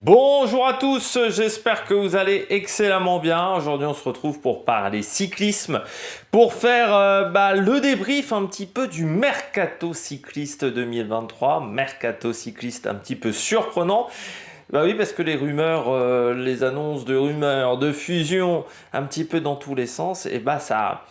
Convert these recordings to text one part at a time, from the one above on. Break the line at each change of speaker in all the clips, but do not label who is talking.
Bonjour à tous, j'espère que vous allez excellemment bien. Aujourd'hui on se retrouve pour parler cyclisme, pour faire le débrief un petit peu du Mercato cycliste 2023, Mercato cycliste un petit peu surprenant. Bah oui, parce que les rumeurs, les annonces de rumeurs, de fusion, un petit peu dans tous les sens, et ça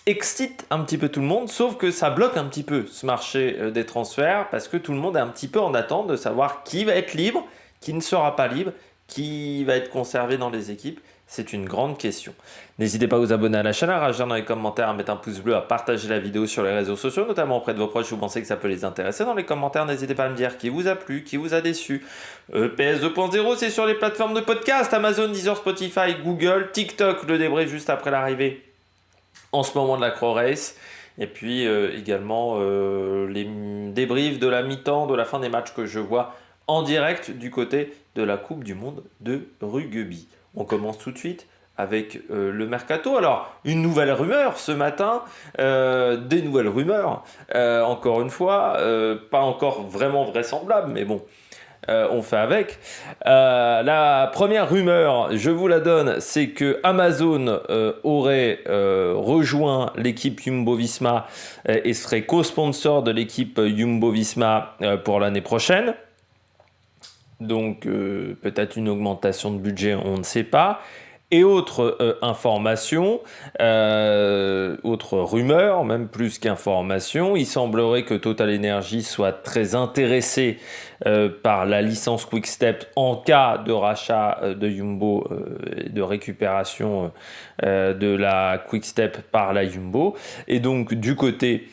excite un petit peu tout le monde, sauf que ça bloque un petit peu ce marché des transferts, parce que tout le monde est un petit peu en attente de savoir qui va être libre, qui ne sera pas libre, qui va être conservé dans les équipes. C'est une grande question. N'hésitez pas à vous abonner à la chaîne, à réagir dans les commentaires, à mettre un pouce bleu, à partager la vidéo sur les réseaux sociaux, notamment auprès de vos proches si vous pensez que ça peut les intéresser. Dans les commentaires, n'hésitez pas à me dire qui vous a plu, qui vous a déçu. PS 2.0, c'est sur les plateformes de podcast, Amazon, Deezer, Spotify, Google, TikTok, le débrief juste après l'arrivée en ce moment de la Crow Race. Et puis également les débriefs de la mi-temps, de la fin des matchs que je vois en direct du côté de la Coupe du Monde de rugby. On commence tout de suite avec le mercato. Alors, une nouvelle rumeur ce matin, des nouvelles rumeurs, encore une fois, pas encore vraiment vraisemblables, mais bon, on fait avec. La première rumeur, je vous la donne, c'est que Amazon aurait rejoint l'équipe Jumbo-Visma et serait co-sponsor de l'équipe Jumbo-Visma pour l'année prochaine. Donc peut-être une augmentation de budget, on ne sait pas. Et autre information, autre rumeur, même plus qu'information, il semblerait que Total Energy soit très intéressé par la licence Quick-Step en cas de rachat de Jumbo, de récupération de la Quick-Step par la Jumbo. Et donc du côté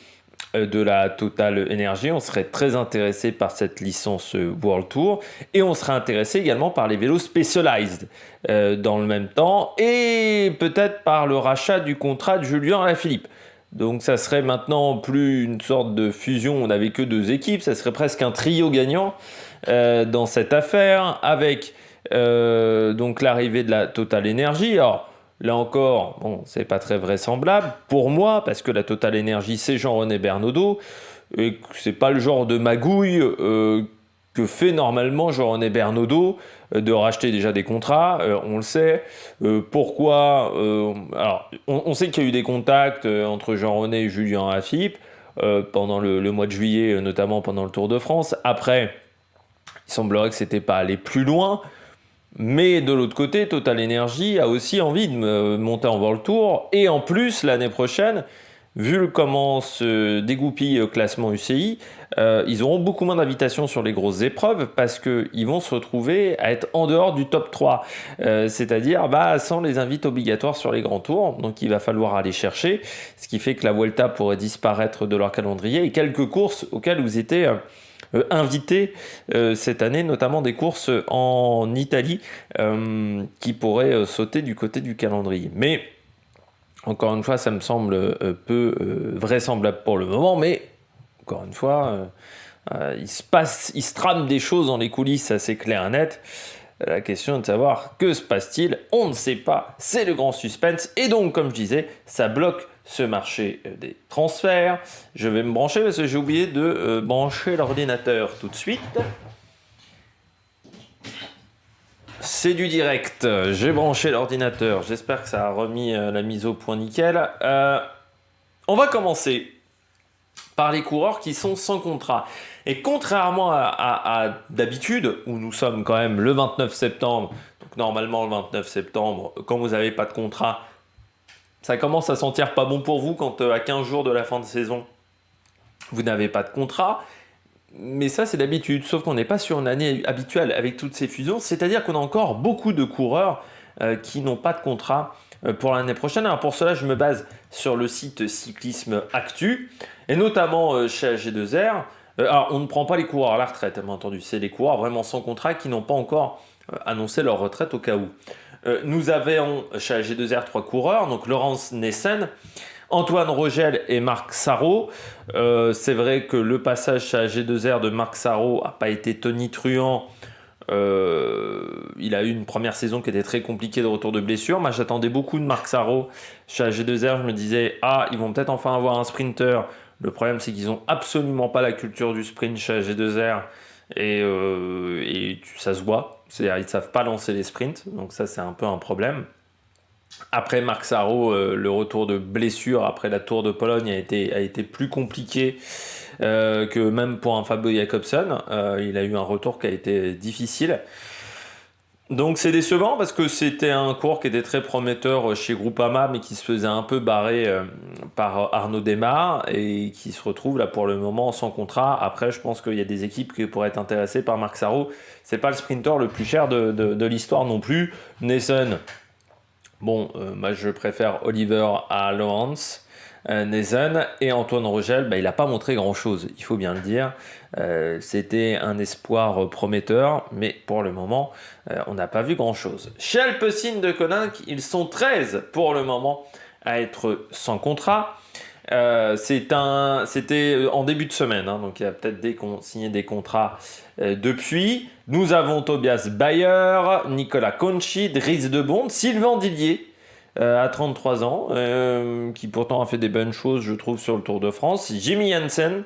de la Total Energy, on serait très intéressé par cette licence World Tour et on serait intéressé également par les vélos Specialized dans le même temps et peut-être par le rachat du contrat de Julien Alaphilippe. Donc ça serait maintenant plus une sorte de fusion, on n'avait que deux équipes, ça serait presque un trio gagnant dans cette affaire avec donc l'arrivée de la Total Energy. Alors là encore, bon, c'est pas très vraisemblable pour moi, parce que la Total Energy, c'est Jean-René Bernaudot, et c'est pas le genre de magouille que fait normalement Jean-René Bernaudot, de racheter déjà des contrats, on le sait. Pourquoi alors, on sait qu'il y a eu des contacts entre Jean-René et Julien Alaphilippe pendant le mois de juillet, notamment pendant le Tour de France. Après, il semblerait que c'était pas aller plus loin. Mais de l'autre côté, Total Energy a aussi envie de monter en World Tour. Et en plus, l'année prochaine, vu comment se dégoupille le classement UCI, ils auront beaucoup moins d'invitations sur les grosses épreuves parce qu'ils vont se retrouver à être en dehors du top 3. C'est-à-dire sans les invites obligatoires sur les grands tours. Donc il va falloir aller chercher. Ce qui fait que la Vuelta pourrait disparaître de leur calendrier. Et quelques courses auxquelles vous étiez invité cette année, notamment des courses en Italie qui pourraient sauter du côté du calendrier. Mais encore une fois, ça me semble peu vraisemblable pour le moment, mais encore une fois, il se trame des choses dans les coulisses assez clair et net. La question est de savoir que se passe-t-il, on ne sait pas, c'est le grand suspense, et donc comme je disais, ça bloque ce marché des transferts. Je vais me brancher parce que j'ai oublié de brancher l'ordinateur tout de suite. C'est du direct, j'ai branché l'ordinateur, j'espère que ça a remis la mise au point nickel. On va commencer par les coureurs qui sont sans contrat. Et contrairement à d'habitude, où nous sommes quand même le 29 septembre, donc normalement le 29 septembre, quand vous n'avez pas de contrat, ça commence à sentir pas bon pour vous quand à 15 jours de la fin de saison, vous n'avez pas de contrat. Mais ça, c'est d'habitude, sauf qu'on n'est pas sur une année habituelle avec toutes ces fusions, c'est-à-dire qu'on a encore beaucoup de coureurs qui n'ont pas de contrat pour l'année prochaine. Alors pour cela, je me base sur le site Cyclisme Actu, et notamment chez AG2R. Alors on ne prend pas les coureurs à la retraite, bien entendu, c'est les coureurs vraiment sans contrat qui n'ont pas encore annoncé leur retraite au cas où. Nous avons chez AG2R 3 coureurs, donc Laurence Nessen, Antoine Rogel et Marc Sarrault. C'est vrai que le passage chez AG2R de Marc Sarrault n'a pas été tonitruant. Il a eu une première saison qui était très compliquée de retour de blessure. Moi, j'attendais beaucoup de Marc Sarrault chez AG2R. Je me disais, ils vont peut-être enfin avoir un sprinter. Le problème, c'est qu'ils n'ont absolument pas la culture du sprint chez AG2R. Et ça se voit. C'est-à-dire ils ne savent pas lancer les sprints, donc ça c'est un peu un problème. Après Marc Sarro, le retour de blessure après la Tour de Pologne a été plus compliqué que même pour un Fabio Jakobsen. Il a eu un retour qui a été difficile. Donc c'est décevant parce que c'était un cours qui était très prometteur chez Groupama mais qui se faisait un peu barrer par Arnaud Démare et qui se retrouve là pour le moment sans contrat. Après je pense qu'il y a des équipes qui pourraient être intéressées par Marc Sarro. C'est pas le sprinter le plus cher de l'histoire non plus. Naesen, bon, moi je préfère Oliver à Lawrence. Naesen et Antoine Rogel, il n'a pas montré grand-chose, il faut bien le dire. C'était un espoir prometteur, mais pour le moment, on n'a pas vu grand-chose. Chez Alpecin de Koninck, ils sont 13 pour le moment à être sans contrat. C'était en début de semaine, hein, donc il y a peut-être signé des contrats depuis. Nous avons Tobias Bayer, Nicolas Conchi, Dries de Bond, Sylvain Dillier, à 33 ans, qui pourtant a fait des bonnes choses, je trouve, sur le Tour de France. Jimmy Janssen,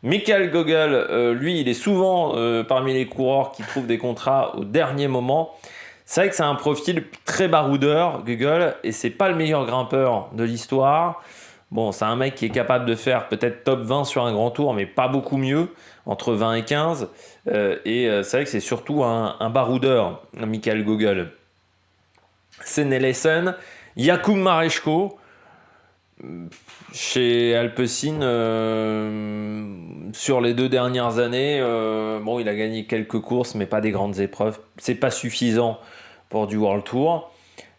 Michael Gogel, lui, il est souvent parmi les coureurs qui trouvent des contrats au dernier moment. C'est vrai que c'est un profil très baroudeur, Gogel, et c'est pas le meilleur grimpeur de l'histoire. Bon, c'est un mec qui est capable de faire peut-être top 20 sur un grand tour, mais pas beaucoup mieux, entre 20 et 15. C'est vrai que c'est surtout un baroudeur, Michael Gogel. Senelesen, Jakub Mareczko, chez Alpecin, sur les 2 dernières années, il a gagné quelques courses, mais pas des grandes épreuves. C'est pas suffisant pour du World Tour.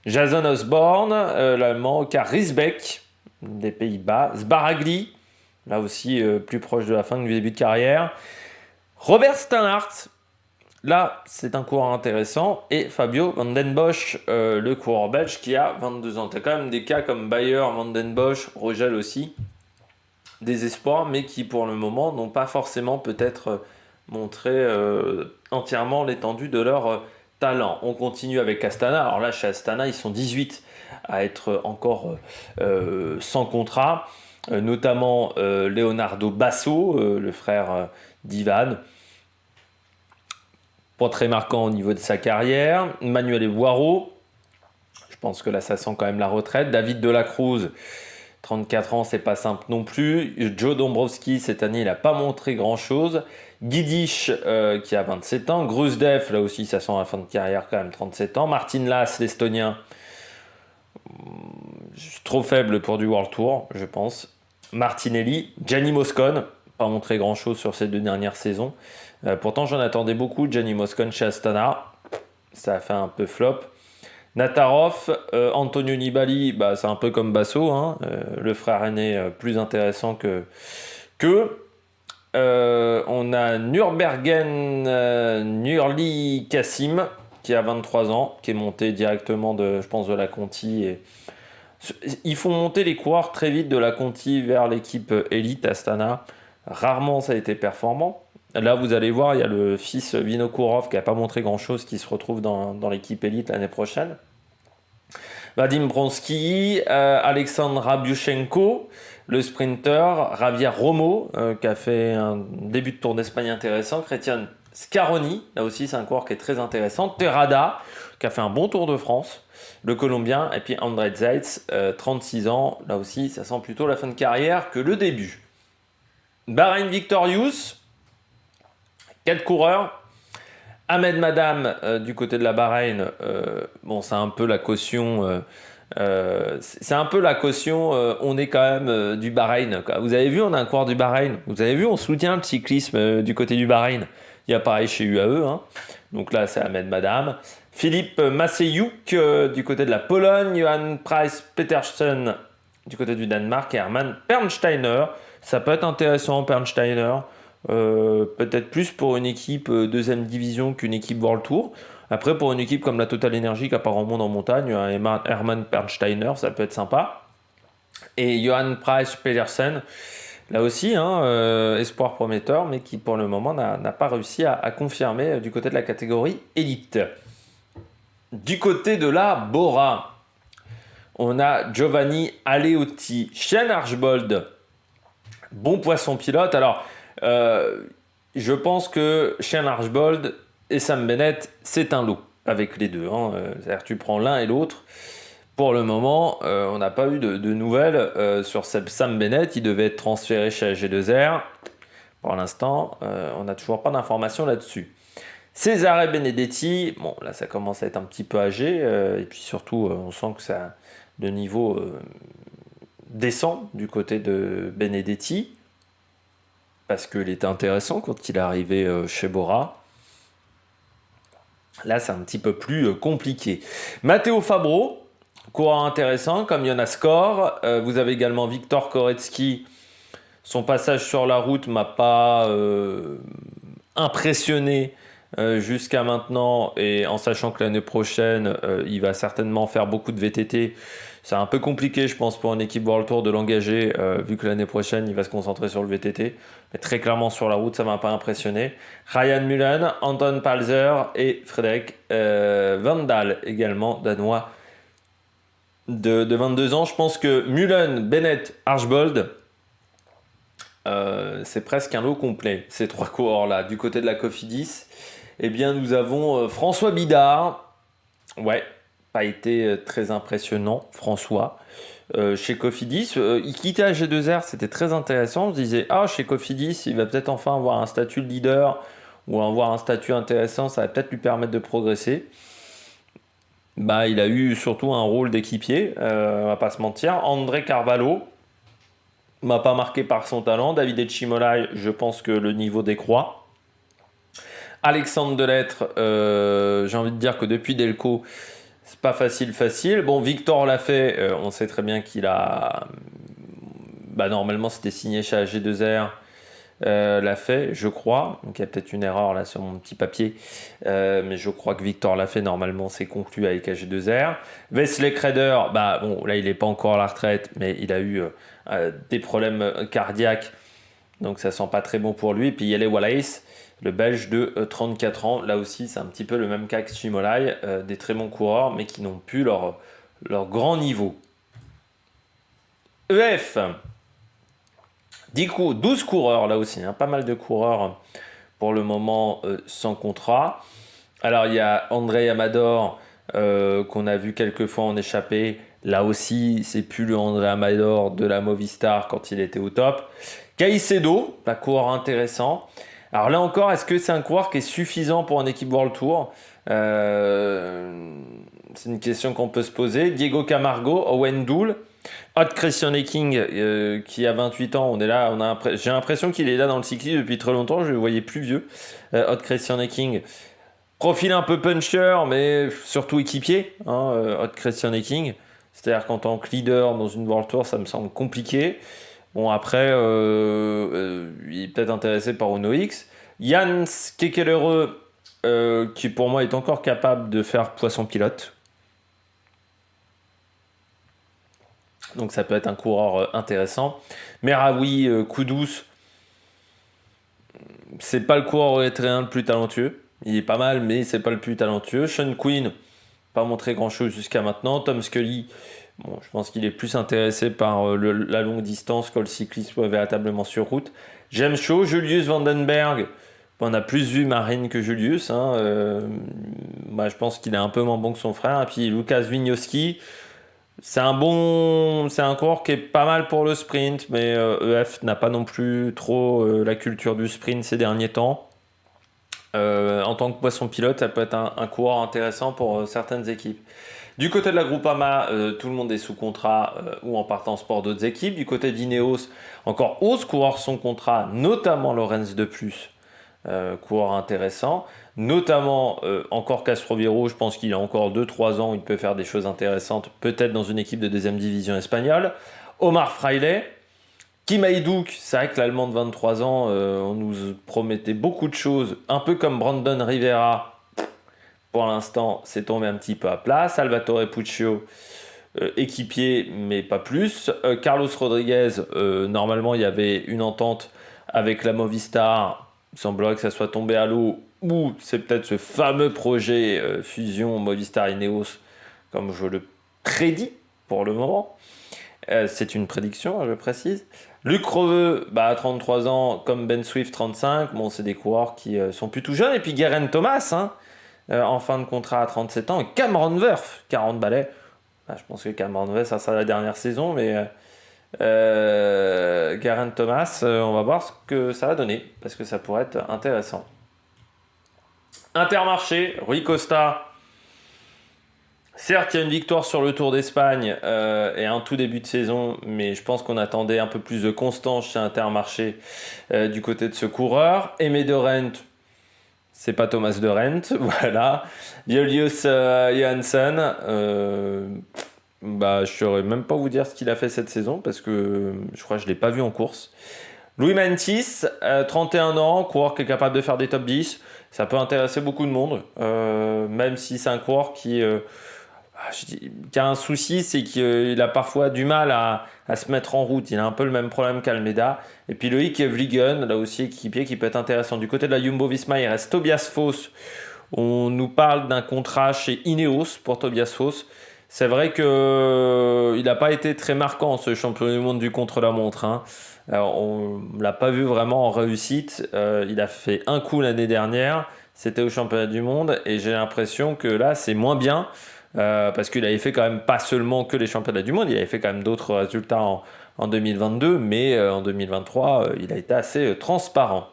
Jason Osborne, l'Allemand, Risbeck, des Pays-Bas. Sbaragli, là aussi plus proche de la fin que du début de carrière. Robert Steinhardt, là, c'est un coureur intéressant. Et Fabio Van den Bosch, le coureur belge qui a 22 ans. Tu as quand même des cas comme Bayer, Van den Bosch, Rogel aussi. Des espoirs, mais qui pour le moment n'ont pas forcément peut-être montré entièrement l'étendue de leur talent. On continue avec Astana. Alors là, chez Astana, ils sont 18 à être encore sans contrat. Notamment Leonardo Basso, le frère d'Ivan. Pas très marquant au niveau de sa carrière. Manuel Boiro, je pense que là ça sent quand même la retraite. David Delacruz, 34 ans, c'est pas simple non plus. Joe Dombrowski, cette année, il n'a pas montré grand-chose. Guidish, qui a 27 ans. Grusdev, là aussi, ça sent la fin de carrière quand même, 37 ans. Martin Lass, l'Estonien, trop faible pour du World Tour, je pense. Martinelli, Gianni Moscon, pas montré grand-chose sur ces 2 dernières saisons. Pourtant, j'en attendais beaucoup, Gianni Moscon chez Astana. Ça a fait un peu flop. Natarov, Antonio Nibali, c'est un peu comme Basso, hein, le frère aîné plus intéressant que. On a Nurli Kassim, qui a 23 ans, qui est monté directement de la Conti. Ils font monter les coureurs très vite de la Conti vers l'équipe élite Astana. Rarement ça a été performant. Là, vous allez voir, il y a le fils Vinokourov qui n'a pas montré grand-chose qui se retrouve dans l'équipe élite l'année prochaine. Vadim Bronski, Alexandre Rabiuchenko, le sprinter, Javier Romo, qui a fait un début de Tour d'Espagne intéressant, Christian Scaroni, là aussi c'est un coureur qui est très intéressant, Terrada, qui a fait un bon Tour de France, le Colombien, et puis André Zeitz, 36 ans, là aussi ça sent plutôt la fin de carrière que le début. Bahreïn Victorious, 4 coureurs. Ahmed Madame, du côté de la Bahreïn, c'est un peu la caution. On est quand même du Bahreïn. Quoi. Vous avez vu, on a un coureur du Bahreïn. Vous avez vu, on soutient le cyclisme du côté du Bahreïn. Il y a pareil chez UAE. Hein. Donc là, c'est Ahmed Madame. Philippe Masseyouk, du côté de la Pologne. Johan Price Petersen, du côté du Danemark. Et Hermann Pernsteiner. Ça peut être intéressant, Pernsteiner. Peut-être plus pour une équipe deuxième division qu'une équipe World Tour. Après, pour une équipe comme la Total Energy qui n'a pas grand monde en montagne, Hermann Pernsteiner, ça peut être sympa. Et Johan Price Pedersen, là aussi, espoir prometteur, mais qui pour le moment n'a pas réussi à confirmer du côté de la catégorie élite. Du côté de la Bora, on a Giovanni Aleotti, Shane Archbold, bon poisson pilote. Alors, je pense que Shane Archbold, et Sam Bennett, c'est un lot avec les deux. C'est-à-dire que tu prends l'un et l'autre. Pour le moment, on n'a pas eu de nouvelles sur Sam Bennett. Il devait être transféré chez AG2R. Pour l'instant, on n'a toujours pas d'informations là-dessus. Cesare Benedetti, bon là ça commence à être un petit peu âgé, et puis surtout on sent que ça, le niveau descend du côté de Benedetti, parce qu'il était intéressant quand il est arrivé chez Bora. Là c'est un petit peu plus compliqué. Matteo Fabro, coureur intéressant comme Jonas Kor. Vous avez également Victor Koretsky. Son passage sur la route m'a pas impressionné jusqu'à maintenant, et en sachant que l'année prochaine il va certainement faire beaucoup de VTT. C'est un peu compliqué je pense pour une équipe World Tour de l'engager vu que l'année prochaine il va se concentrer sur le VTT, mais très clairement sur la route ça m'a pas impressionné. Ryan Mullen, Anton Palzer et Fredrik Van Dahl, également danois de 22 ans. Je pense que Mullen, Bennett, Archbold, c'est presque un lot complet, ces trois coureurs là. Du côté de la Cofidis, eh bien nous avons François Bidard. Ouais, pas été très impressionnant François chez Cofidis. Il quittait AG2R, c'était très intéressant. On se disait chez Cofidis il va peut-être enfin avoir un statut de leader ou avoir un statut intéressant, ça va peut-être lui permettre de progresser. Bah il a eu surtout un rôle d'équipier, on va pas se mentir. André Carvalho m'a pas marqué par son talent. David Etchimolai, je pense que le niveau décroît. Alexandre Delettre, j'ai envie de dire que depuis Delco, c'est pas facile. Bon, Victor l'a fait, on sait très bien qu'il a... normalement, c'était signé chez AG2R, l'a fait, je crois. Donc, il y a peut-être une erreur là sur mon petit papier. Mais je crois que Victor l'a fait, normalement, c'est conclu avec AG2R. Wesley Kreder, là, il n'est pas encore à la retraite, mais il a eu des problèmes cardiaques. Donc, ça sent pas très bon pour lui. Puis, Yele Wallace, le Belge de 34 ans. Là aussi, c'est un petit peu le même cas que Chimolai. Des très bons coureurs, mais qui n'ont plus leur grand niveau. EF, 12 coureurs là aussi. Pas mal de coureurs pour le moment sans contrat. Alors, il y a André Amador qu'on a vu quelques fois en échappée. Là aussi, c'est plus le André Amador de la Movistar quand il était au top. Caicedo, un coureur intéressant. Alors là encore, est-ce que c'est un coureur qui est suffisant pour une équipe World Tour ? C'est une question qu'on peut se poser. Diego Camargo, Owen Doul, Hot Christian King qui a 28 ans. On est là, j'ai l'impression qu'il est là dans le cyclisme depuis très longtemps. Je le voyais plus vieux. Hot Christian King, profil un peu puncher, mais surtout équipier. Hot Christian King. C'est-à-dire qu'en tant que leader dans une World Tour, ça me semble compliqué. Bon, après, il est peut-être intéressé par Uno X. Jans Kekelereux, qui pour moi est encore capable de faire poisson pilote. Donc ça peut être un coureur intéressant. Meraoui Kudus, c'est pas le coureur érythréen le plus talentueux. Il est pas mal, mais c'est pas le plus talentueux. Sean Quinn, pas montré grand-chose jusqu'à maintenant. Tom Scully, bon, je pense qu'il est plus intéressé par la longue distance que le cyclisme véritablement sur route. James Shaw, Julius Vandenberg, on a plus vu Marine que Julius. Je pense qu'il est un peu moins bon que son frère. Et puis Lukas Wignowski, c'est un coureur qui est pas mal pour le sprint, mais EF n'a pas non plus trop la culture du sprint ces derniers temps. En tant que poisson pilote, ça peut être un coureur intéressant pour certaines équipes. Du côté de la Groupama, tout le monde est sous contrat ou en partance pour d'autres équipes. Du côté d'Ineos, encore 11 coureurs sont contrat, notamment Lorenz de Plus, coureur intéressant. Notamment encore Castroviro, je pense qu'il a encore 2-3 ans où il peut faire des choses intéressantes, peut-être dans une équipe de deuxième division espagnole. Omar Fraile, Kim Hayduk, c'est vrai que l'Allemand de 23 ans, on nous promettait beaucoup de choses, un peu comme Brandon Rivera. Pour l'instant, c'est tombé un petit peu à plat. Salvatore Puccio, équipier, mais pas plus. Carlos Rodriguez, normalement, il y avait une entente avec la Movistar. Il semblerait que ça soit tombé à l'eau. Ou c'est peut-être ce fameux projet fusion Movistar-Ineos, comme je le prédis pour le moment. C'est une prédiction, je précise. Luc Reveux, à 33 ans, comme Ben Swift, 35. Bon, c'est des coureurs qui sont plutôt jeunes. Et puis Geraint Thomas, hein, en fin de contrat à 37 ans. Et Cameron Wurf, 40 balais. Je pense que Cameron Wurf, ça sera la dernière saison. Mais Geraint Thomas, on va voir ce que ça va donner. Parce que ça pourrait être intéressant. Intermarché, Rui Costa. Certes, il y a une victoire sur le Tour d'Espagne et un tout début de saison, mais je pense qu'on attendait un peu plus de constance chez Intermarché du côté de ce coureur. Aimé de Rent, c'est pas Thomas de Rent, voilà. Julius Johansson, je saurais même pas vous dire ce qu'il a fait cette saison parce que je crois que je l'ai pas vu en course. Louis Mantis, 31 ans, coureur qui est capable de faire des top 10. Ça peut intéresser beaucoup de monde, même si c'est un coureur qui a un souci, c'est qu'il a parfois du mal à se mettre en route. Il a un peu le même problème qu'Almeida. Et puis Loïc Vliegen, là aussi équipier qui peut être intéressant. Du côté de la Jumbo-Visma, il reste Tobias Foss. On nous parle d'un contrat chez Ineos pour Tobias Foss. C'est vrai qu'il n'a pas été très marquant ce champion du monde du contre-la-montre. Hein. Alors, on ne l'a pas vu vraiment en réussite. Il a fait un coup l'année dernière. C'était au championnat du monde. Et j'ai l'impression que là, c'est moins bien. Parce qu'il avait fait quand même pas seulement que les championnats du monde, il avait fait quand même d'autres résultats en 2022, mais en 2023, il a été assez transparent.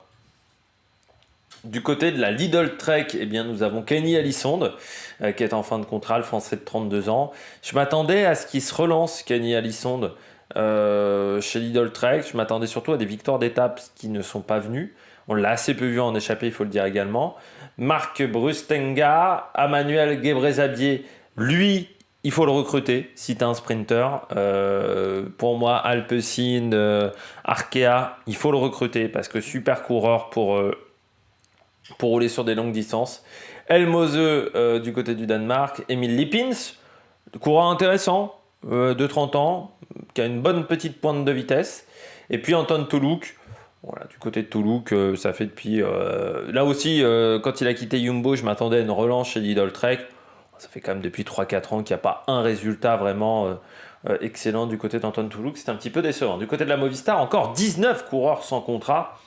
Du côté de la Lidl Trek, eh bien, nous avons Kenny Alisonde, qui est en fin de contrat, le Français de 32 ans. Je m'attendais à ce qu'il se relance, Kenny Alisonde, chez Lidl Trek. Je m'attendais surtout à des victoires d'étapes qui ne sont pas venues. On l'a assez peu vu en échappée, il faut le dire également. Marc Brustenga, Emmanuel Gebrezabier, lui, il faut le recruter si tu es un sprinter. Pour moi, Alpecin, Arkea, il faut le recruter parce que super coureur pour rouler sur des longues distances. Elmose du côté du Danemark. Emil Lippins, coureur intéressant, de 30 ans, qui a une bonne petite pointe de vitesse. Et puis Anton Toulouk. Voilà, du côté de Toulouk, ça fait depuis... là aussi, quand il a quitté Jumbo, je m'attendais à une relance chez Lidl Trek. Ça fait quand même depuis 3-4 ans qu'il n'y a pas un résultat vraiment excellent du côté d'Anton Toulouk. C'est un petit peu décevant. Du côté de la Movistar, encore 19 coureurs sans contrat,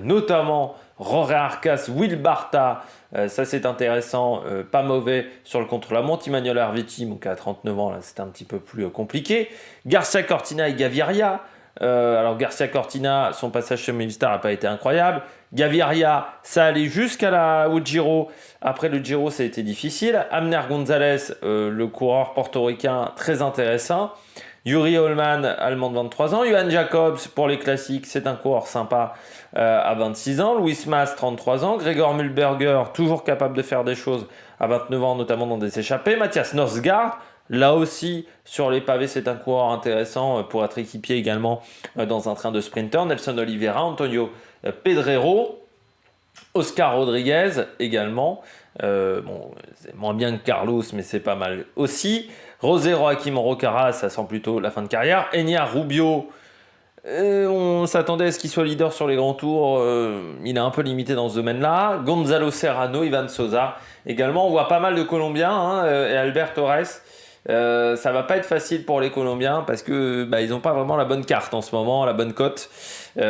notamment Roré Arcas, Will Barta. Ça, c'est intéressant, pas mauvais sur le contre-la-montre. Emmanuel Arvetti, donc à 39 ans, là, c'était un petit peu plus compliqué. Garcia Cortina et Gaviria. Alors Garcia Cortina, son passage chez Movistar n'a pas été incroyable. Gaviria, ça allait au Giro. Après le Giro, ça a été difficile. Amner Gonzalez, le coureur portoricain, très intéressant. Yuri Holman, allemand de 23 ans. Johan Jacobs, pour les classiques, c'est un coureur sympa à 26 ans. Louis Mas, 33 ans. Gregor Mühlberger, toujours capable de faire des choses à 29 ans, notamment dans des échappées. Mathias Norsgaard, là aussi, sur les pavés, c'est un coureur intéressant pour être équipier également dans un train de sprinter. Nelson Oliveira, Antonio Pedrero, Oscar Rodriguez également. C'est moins bien que Carlos, mais c'est pas mal aussi. José Joaquim Rocara, ça sent plutôt la fin de carrière. Enya Rubio, on s'attendait à ce qu'il soit leader sur les grands tours. Il est un peu limité dans ce domaine-là. Gonzalo Serrano, Ivan Sosa également. On voit pas mal de Colombiens et Albert Torres. Ça va pas être facile pour les Colombiens parce que ils n'ont pas vraiment la bonne carte en ce moment, la bonne cote. C'est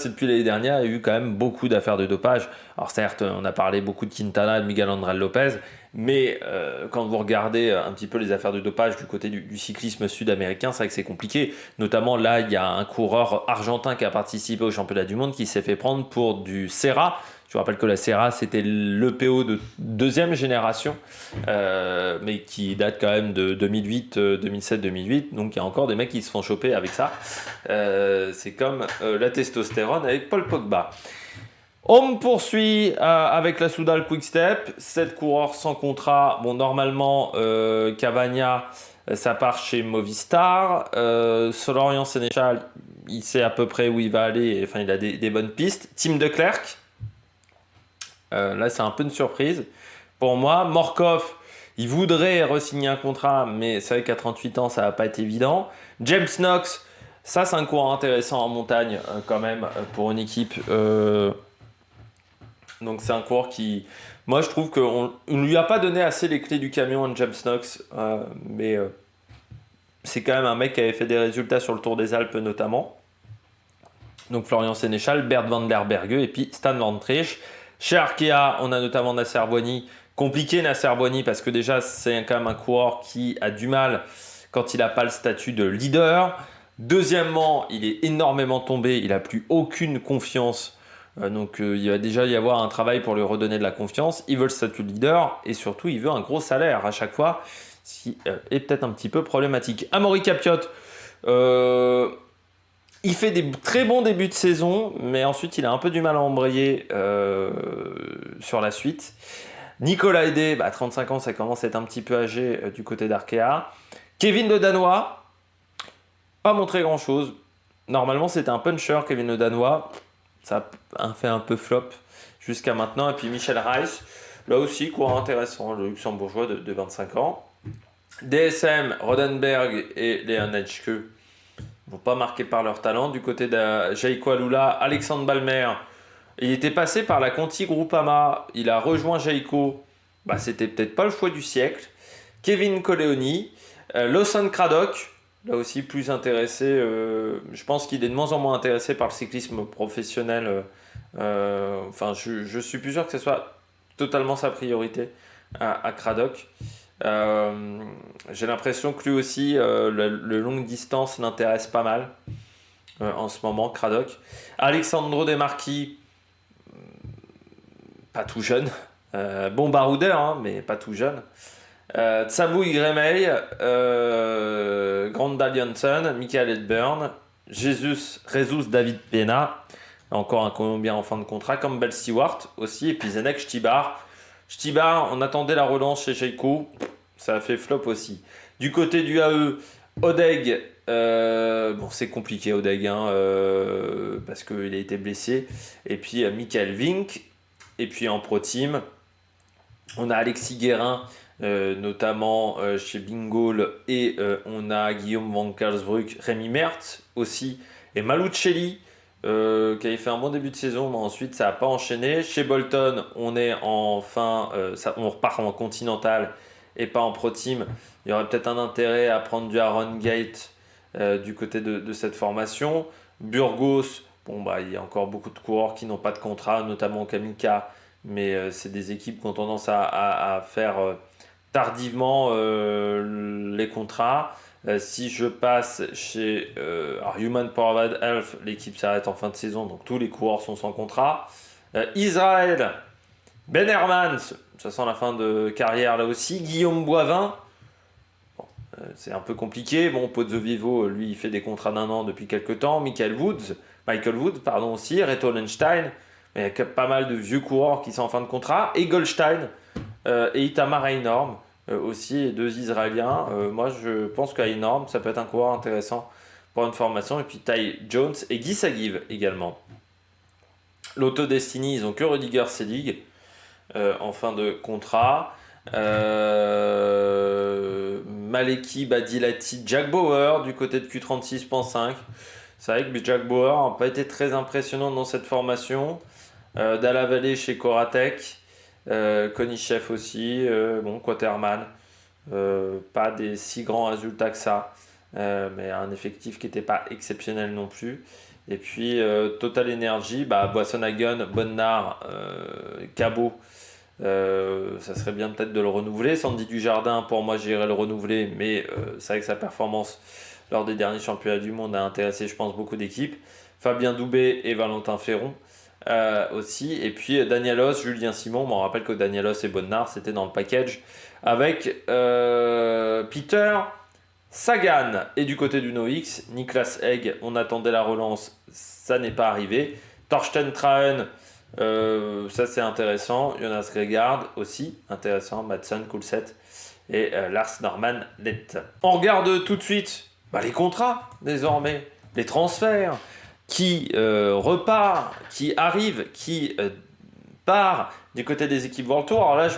depuis l'année dernière, il y a eu quand même beaucoup d'affaires de dopage. Alors certes, on a parlé beaucoup de Quintana, de Miguel André Lopez, mais quand vous regardez un petit peu les affaires de dopage du côté du cyclisme sud-américain, c'est vrai que c'est compliqué. Notamment là, il y a un coureur argentin qui a participé au championnat du monde qui s'est fait prendre pour du Serra. Je vous rappelle que la Serra, c'était l'EPO de deuxième génération, mais qui date quand même de 2008, 2007, 2008. Donc, il y a encore des mecs qui se font choper avec ça. C'est comme la testostérone avec Paul Pogba. On poursuit avec la Soudal Quick-Step. 7 coureurs sans contrat. Bon, normalement, Cavagna, ça part chez Movistar. Solorian Sénéchal, il sait à peu près où il va aller. Enfin, il a des bonnes pistes. Tim de Klerk. Là, c'est un peu une surprise pour moi. Morkov, il voudrait re-signer un contrat, mais c'est vrai qu'à 38 ans, ça va pas être évident. James Knox, ça, c'est un coureur intéressant en montagne quand même pour une équipe. Donc, c'est un coureur qui, moi, je trouve qu'on ne lui a pas donné assez les clés du camion à James Knox, mais c'est quand même un mec qui avait fait des résultats sur le Tour des Alpes notamment. Donc Florian Sénéchal, Bert van der Berge et puis Stan Van Triech. Chez Arkea, on a notamment Nasser Boigny. Compliqué Nasser Boigny parce que déjà c'est quand même un coureur qui a du mal quand il n'a pas le statut de leader. Deuxièmement, il est énormément tombé, il n'a plus aucune confiance. Donc il va déjà y avoir un travail pour lui redonner de la confiance. Il veut le statut de leader et surtout il veut un gros salaire à chaque fois, ce qui est peut-être un petit peu problématique. Amaury Capiot, il fait des très bons débuts de saison, mais ensuite il a un peu du mal à embrayer sur la suite. Nicolas Hédé, 35 ans, ça commence à être un petit peu âgé du côté d'Arkea. Kevin Le Danois, pas montré grand-chose. Normalement, c'était un puncher, Kevin Le Danois. Ça a fait un peu flop jusqu'à maintenant. Et puis Michel Reis, là aussi, coureur intéressant, le luxembourgeois de 25 ans. DSM, Rodenberg et Leon Edgeke ne vont pas marquer par leur talent. Du côté de Jaiko Alula, Alexandre Balmer, il était passé par la Conti Groupama, il a rejoint Jaiko, c'était peut-être pas le choix du siècle. Kevin Colleoni, Lawson Craddock, là aussi plus intéressé, je pense qu'il est de moins en moins intéressé par le cyclisme professionnel. Je suis plus sûr que ce soit totalement sa priorité à Craddock. J'ai l'impression que lui aussi, le longue distance l'intéresse pas mal en ce moment, Craddock. Alexandro De Marchi, pas tout jeune, bon baroudeur, mais pas tout jeune. Tsabouï Gremey, Granda Johnson, Michael Edburn, Jesus David Pena, encore un Colombien en fin de contrat, Campbell Stewart aussi, et puis Zenek Stibar. Stibar, on attendait la relance chez Jaiko, ça a fait flop aussi. Du côté du AE, Odeg, c'est compliqué Odeg, parce qu'il a été blessé. Et puis Michael Vink, et puis en Pro Team, on a Alexis Guérin, notamment chez Bingol, et on a Guillaume Van Karlsbruck, Rémi Mertz aussi, et Malucelli, qui avait fait un bon début de saison, mais ensuite ça n'a pas enchaîné. Chez Bolton, on est on repart en continental et pas en Pro Team. Il y aurait peut-être un intérêt à prendre du Aaron Gate du côté de cette formation. Burgos, il y a encore beaucoup de coureurs qui n'ont pas de contrat, notamment Kamika, mais c'est des équipes qui ont tendance à faire tardivement les contrats. Si je passe chez Human Powered Health, l'équipe s'arrête en fin de saison, donc tous les coureurs sont sans contrat. Israël, Ben Hermans, ça sent la fin de carrière là aussi. Guillaume Boivin, c'est un peu compliqué. Pozzo Vivo, lui, il fait des contrats d'1 an depuis quelques temps. Michael Woods, aussi. Reto Lenstein, il y a pas mal de vieux coureurs qui sont en fin de contrat. Et Goldstein et Itamar Einorm aussi, 2 Israéliens. Moi, je pense qu'Einorm, ça peut être un coureur intéressant pour une formation. Et puis Ty Jones et Guy Sagiv également. L'Auto Destiny, ils n'ont que Rudiger Selig en fin de contrat. Maleki Badilati, Jack Bauer du côté de Q36.5. C'est vrai que Jack Bauer n'a pas été très impressionnant dans cette formation. Dalla Valle chez Coratec, Konichev aussi, Quaterman, pas des si grands résultats que ça, mais un effectif qui n'était pas exceptionnel non plus. Et puis Total Energy, Boissonhagen, Bonnard, Cabot, ça serait bien peut-être de le renouveler. Sandy Dujardin, pour moi j'irais le renouveler, mais c'est vrai que sa performance lors des derniers championnats du monde a intéressé, je pense, beaucoup d'équipes. Fabien Doubé et Valentin Ferron aussi. Et puis Danielos, Julien Simon. On rappelle que Danielos et Bonnard, c'était dans le package avec Peter Sagan. Et du côté du NoX, Niklas Egg, on attendait la relance, ça n'est pas arrivé. Torsten Trahen, ça c'est intéressant. Jonas Gregard aussi, intéressant. Madsen, Coulset et Lars Norman Lett. On regarde tout de suite les contrats désormais, les transferts, qui repart, qui arrive, qui part du côté des équipes World Tour. Alors là,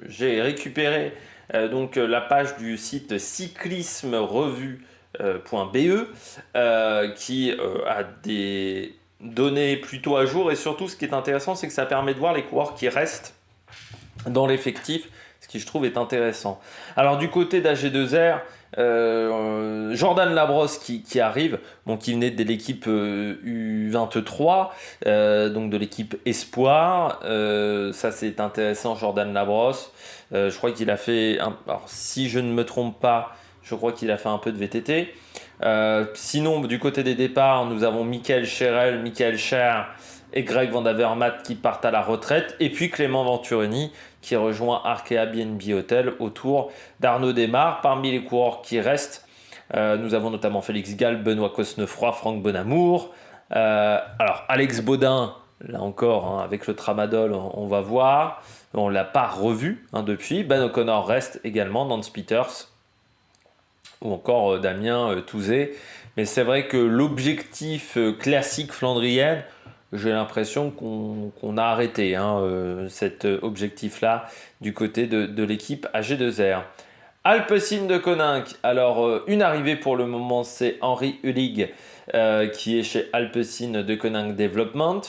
j'ai récupéré la page du site cyclismerevue.be qui a des données plutôt à jour, et surtout ce qui est intéressant, c'est que ça permet de voir les coureurs qui restent dans l'effectif, ce qui je trouve est intéressant. Alors du côté d'AG2R, Jordan Labrosse qui arrive, bon, qui venait de l'équipe U23, donc de l'équipe Espoir. Ça c'est intéressant, Jordan Labrosse. Je crois qu'il a fait, alors, si je ne me trompe pas, je crois qu'il a fait un peu de VTT. Sinon, du côté des départs, nous avons Michael Scherel, Michael Scher et Greg Van Avermaet qui partent à la retraite. Et puis Clément Venturini qui rejoint Arkea BNB Hotel autour d'Arnaud Desmar. Parmi les coureurs qui restent, nous avons notamment Félix Gall, Benoît Cosnefroy, Franck Bonamour. Alors Alex Baudin, là encore, hein, avec le tramadol, on va voir. On ne l'a pas revu depuis. Ben O'Connor reste également, Nance Peters ou encore Damien Touzé. Mais c'est vrai que l'objectif classique flandrienne, j'ai l'impression qu'on a arrêté cet objectif-là du côté de l'équipe AG2R. Alpecin de Koninck, alors une arrivée pour le moment, c'est Henri Hullig qui est chez Alpecin de Koninck Development.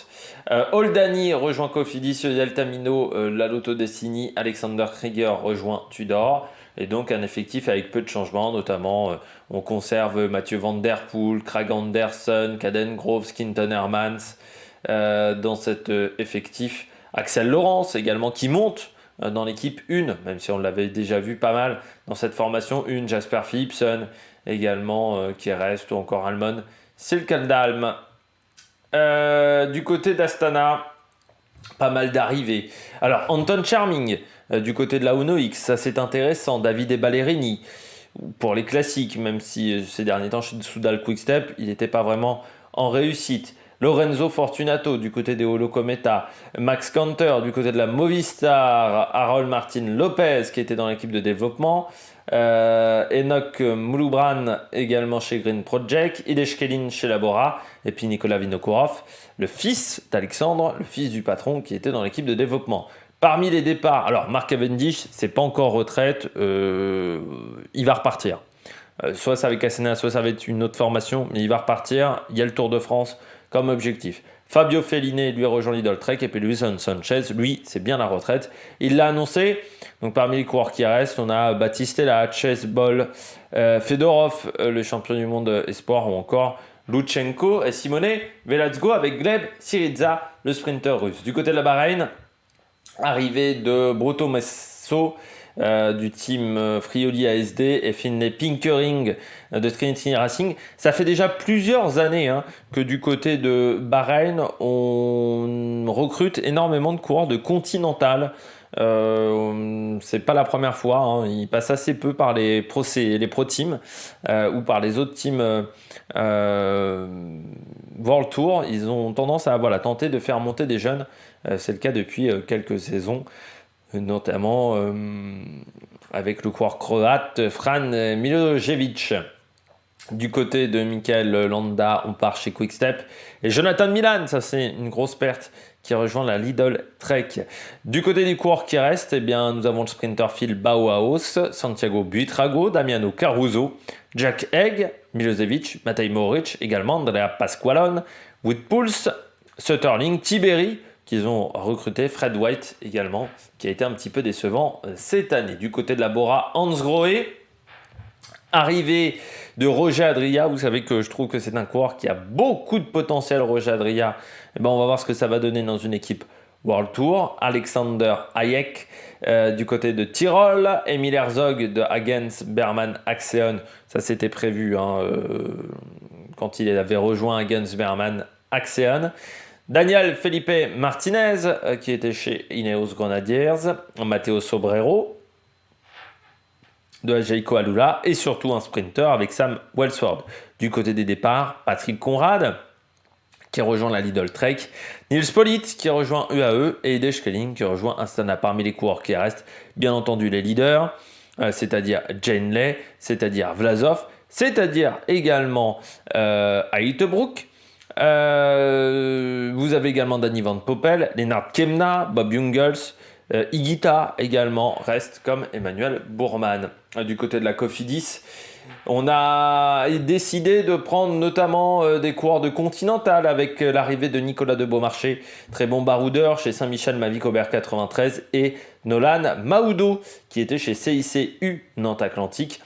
Oldani rejoint Cofidis, Altamino, la Lotto Destiny, Alexander Krieger rejoint Tudor. Et donc un effectif avec peu de changements, notamment on conserve Mathieu Van Der Poel, Craig Anderson, Caden Groves, Skinton Hermans dans cet effectif. Axel Laurence également qui monte dans l'équipe 1, même si on l'avait déjà vu pas mal dans cette formation 1. Jasper Philipsen également qui reste, ou encore Almon Silkendalm. Du côté d'Astana, pas mal d'arrivées. Alors Anton Charming du côté de la Uno X, ça c'est intéressant. David Ballerini pour les classiques, même si ces derniers temps chez Soudal Quickstep, il n'était pas vraiment en réussite. Lorenzo Fortunato du côté des Holo Cometa, Max Canter du côté de la Movistar, Harold Martin Lopez qui était dans l'équipe de développement, Enoch Mouloubran également chez Green Project, Hidej Kelin chez Labora, et puis Nicolas Vinokourov, le fils d'Alexandre, le fils du patron qui était dans l'équipe de développement. Parmi les départs, alors Mark Cavendish, c'est pas encore retraite, il va repartir. Soit ça avec Asena, soit ça va être une autre formation, mais il va repartir. Il y a le Tour de France comme objectif. Fabio Felline, lui, rejoint Lidl Trek, et puis Luison Sanchez, lui, c'est bien la retraite. Il l'a annoncé. Donc parmi les coureurs qui restent, on a Batistella, Chase Ball, Fedorov, le champion du monde espoir, ou encore Lutsenko et Simone Velazgo avec Gleb Syriza, le sprinter russe. Du côté de la Bahreïn, arrivée de Bruto Messo du team Friuli ASD et Finlay Pinkering de Trinity Racing. Ça fait déjà plusieurs années que du côté de Bahreïn, on recrute énormément de coureurs de Continental. C'est pas la première fois, ils passent assez peu par les pro teams ou par les autres teams World Tour. Ils ont tendance à tenter de faire monter des jeunes. C'est le cas depuis quelques saisons, notamment avec le coureur croate Fran Milojevic. Du côté de Michael Landa, on part chez Quickstep. Et Jonathan Milan, ça c'est une grosse perte, qui rejoint la Lidl Trek. Du côté des coureurs qui restent, nous avons le sprinter Phil Bauhaus, Santiago Buitrago, Damiano Caruso, Jack Egg, Milosevic, Matej Moric, également Andrea Pasqualone, Woodpulse, Sutterling, Tiberi, qu'ils ont recruté, Fred White également, qui a été un petit peu décevant cette année. Du côté de la Bora, Hans Grohe, arrivée de Roger Adria. Vous savez que je trouve que c'est un coureur qui a beaucoup de potentiel, Roger Adria. On va voir ce que ça va donner dans une équipe World Tour. Alexander Hayek du côté de Tyrol, Emil Herzog de Hagens Berman Axeon, ça c'était prévu quand il avait rejoint Hagens Berman Axeon. Daniel Felipe Martinez qui était chez Ineos Grenadiers, Matteo Sobrero de Ajayco Alula, et surtout un sprinter avec Sam Welsford. Du côté des départs, Patrick Conrad qui rejoint la Lidl Trek, Nils Politt qui rejoint UAE et Hidej Kelin qui rejoint Astana. Parmi les coureurs qui restent, bien entendu les leaders, c'est-à-dire Jane Lay, c'est-à-dire Vlasov, c'est-à-dire également Haitebrook. Vous avez également Danny Van Poppel, Lennart Kemna, Bob Jungels, Higuita également reste comme Emmanuel Bourman. Du côté de la Cofidis, On a décidé de prendre notamment des coureurs de Continental avec l'arrivée de Nicolas de Beaumarchais, très bon baroudeur chez Saint-Michel Mavic Aubert 93, et Nolan Mahoudo qui était chez CICU Nantes Atlantique.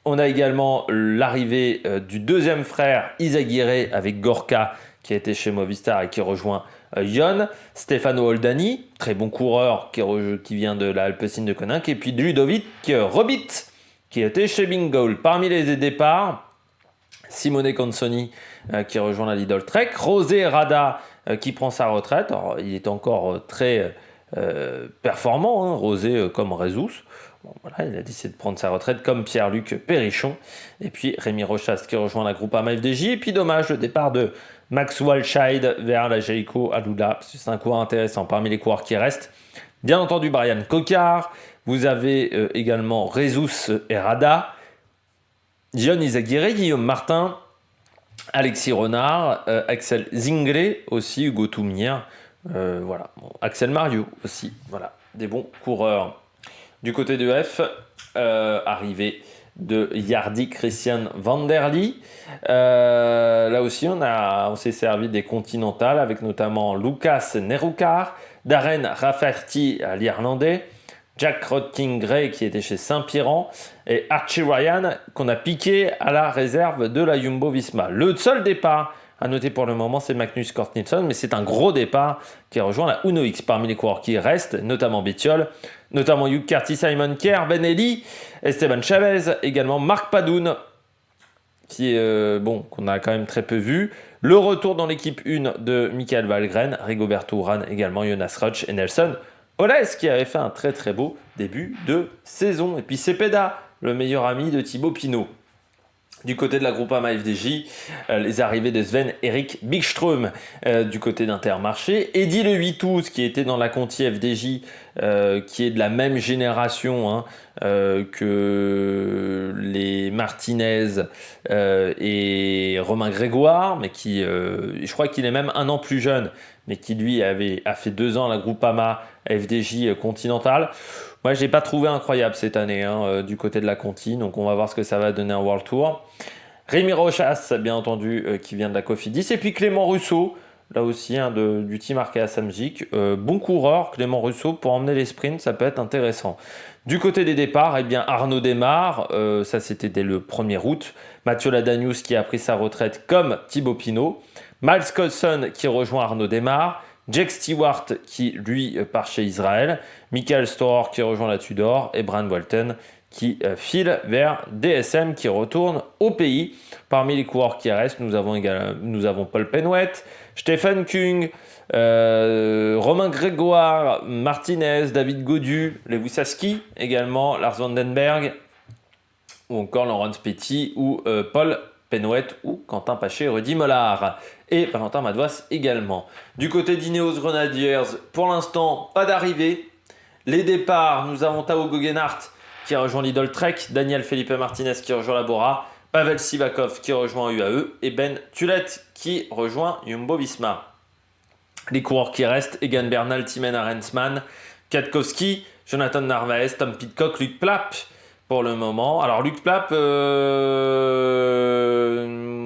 On a également l'arrivée du deuxième frère Izaguirre avec Gorka qui a été chez Movistar et qui rejoint Yon, Stefano Oldani, très bon coureur qui vient de la Alpecin de Koninck, et puis Ludovic Robit qui était chez Bingoal. Parmi les départs, Simone Consoni qui rejoint la Lidl Trek, José Rada qui prend sa retraite. Alors, il est encore très performant, hein, José comme Rezus. Bon, voilà, il a décidé de prendre sa retraite comme Pierre-Luc Perrichon. Et puis Rémi Rochas qui rejoint la Groupama FDJ. Et puis dommage, le départ de Max Walscheid vers la Jayco Alula, parce que c'est un coureur intéressant parmi les coureurs qui restent. Bien entendu, Brian Cocard. Vous avez également Rezus et Rada, John Izaguirre, Guillaume Martin, Alexis Renard, Axel Zingre aussi, Hugo Toumière. Voilà. Bon, Axel Mario aussi. Voilà. Des bons coureurs. Du côté de F, arrivée de Yardi Christian Vanderly. Là aussi, on s'est servi des Continentales avec notamment Lucas Nerukar, Darren Rafferty à l'Irlandais, Jack Rodkin Gray qui était chez Saint-Piran et Archie Ryan qu'on a piqué à la réserve de la Jumbo-Visma. Le seul départ à noter pour le moment, c'est Magnus Cort Nielsen, mais c'est un gros départ qui rejoint la Uno X parmi les coureurs qui restent, notamment Bettiol, notamment Hugh Carty, Simon Kerr, Ben Eli, Esteban Chavez, également Marc Padoun, qui est qu'on a quand même très peu vu. Le retour dans l'équipe 1 de Michael Valgren, Rigoberto Urán également, Jonas Roche et Nelson Oles qui avait fait un très très beau début de saison. Et puis Cepeda, le meilleur ami de Thibaut Pinot. Du côté de la Groupama FDJ, les arrivées de Sven-Erik Bigström du côté d'Intermarché. Eddy Le Huitouz qui était dans la Conti FDJ, qui est de la même génération que les Martinez et Romain Grégoire, mais qui, je crois qu'il est même un an plus jeune, mais qui lui a fait 2 ans à la Groupama FDJ Continental. Moi, je n'ai pas trouvé incroyable cette année du côté de la Conti, donc on va voir ce que ça va donner en World Tour. Rémi Rochas, bien entendu, qui vient de la Cofidis, et puis Clément Russo, là aussi du team Arkea Samsic. Bon coureur, Clément Russo, pour emmener les sprints, ça peut être intéressant. Du côté des départs, eh bien Arnaud Desmar, ça c'était dès le 1er août. Mathieu Ladanius qui a pris sa retraite comme Thibaut Pinot. Miles Coulson qui rejoint Arnaud Desmar. Jake Stewart qui lui part chez Israël, Michael Storer qui rejoint la Tudor et Brian Walton qui file vers DSM qui retourne au pays. Parmi les coureurs qui restent, nous avons Paul Penwet, Stephen Kung, Romain Grégoire, Martinez, David Gaudu, Lewis Aski également, Lars Vandenberg ou encore Laurence Petty ou Paul Penwet ou Quentin Paché, Rudy Mollard et Valentin Madouas également. Du côté d'Ineos Grenadiers, pour l'instant, pas d'arrivée. Les départs, nous avons Tao Geoghenaert qui rejoint Lidl Trek, Daniel Felipe Martinez qui rejoint la Bora, Pavel Sivakov qui rejoint UAE et Ben Tullet qui rejoint Jumbo-Visma. Les coureurs qui restent, Egan Bernal, Timen Arensman, Kwiatkowski, Jonathan Narvaez, Tom Pidcock, Luc Plapp pour le moment. Alors Luc Plapp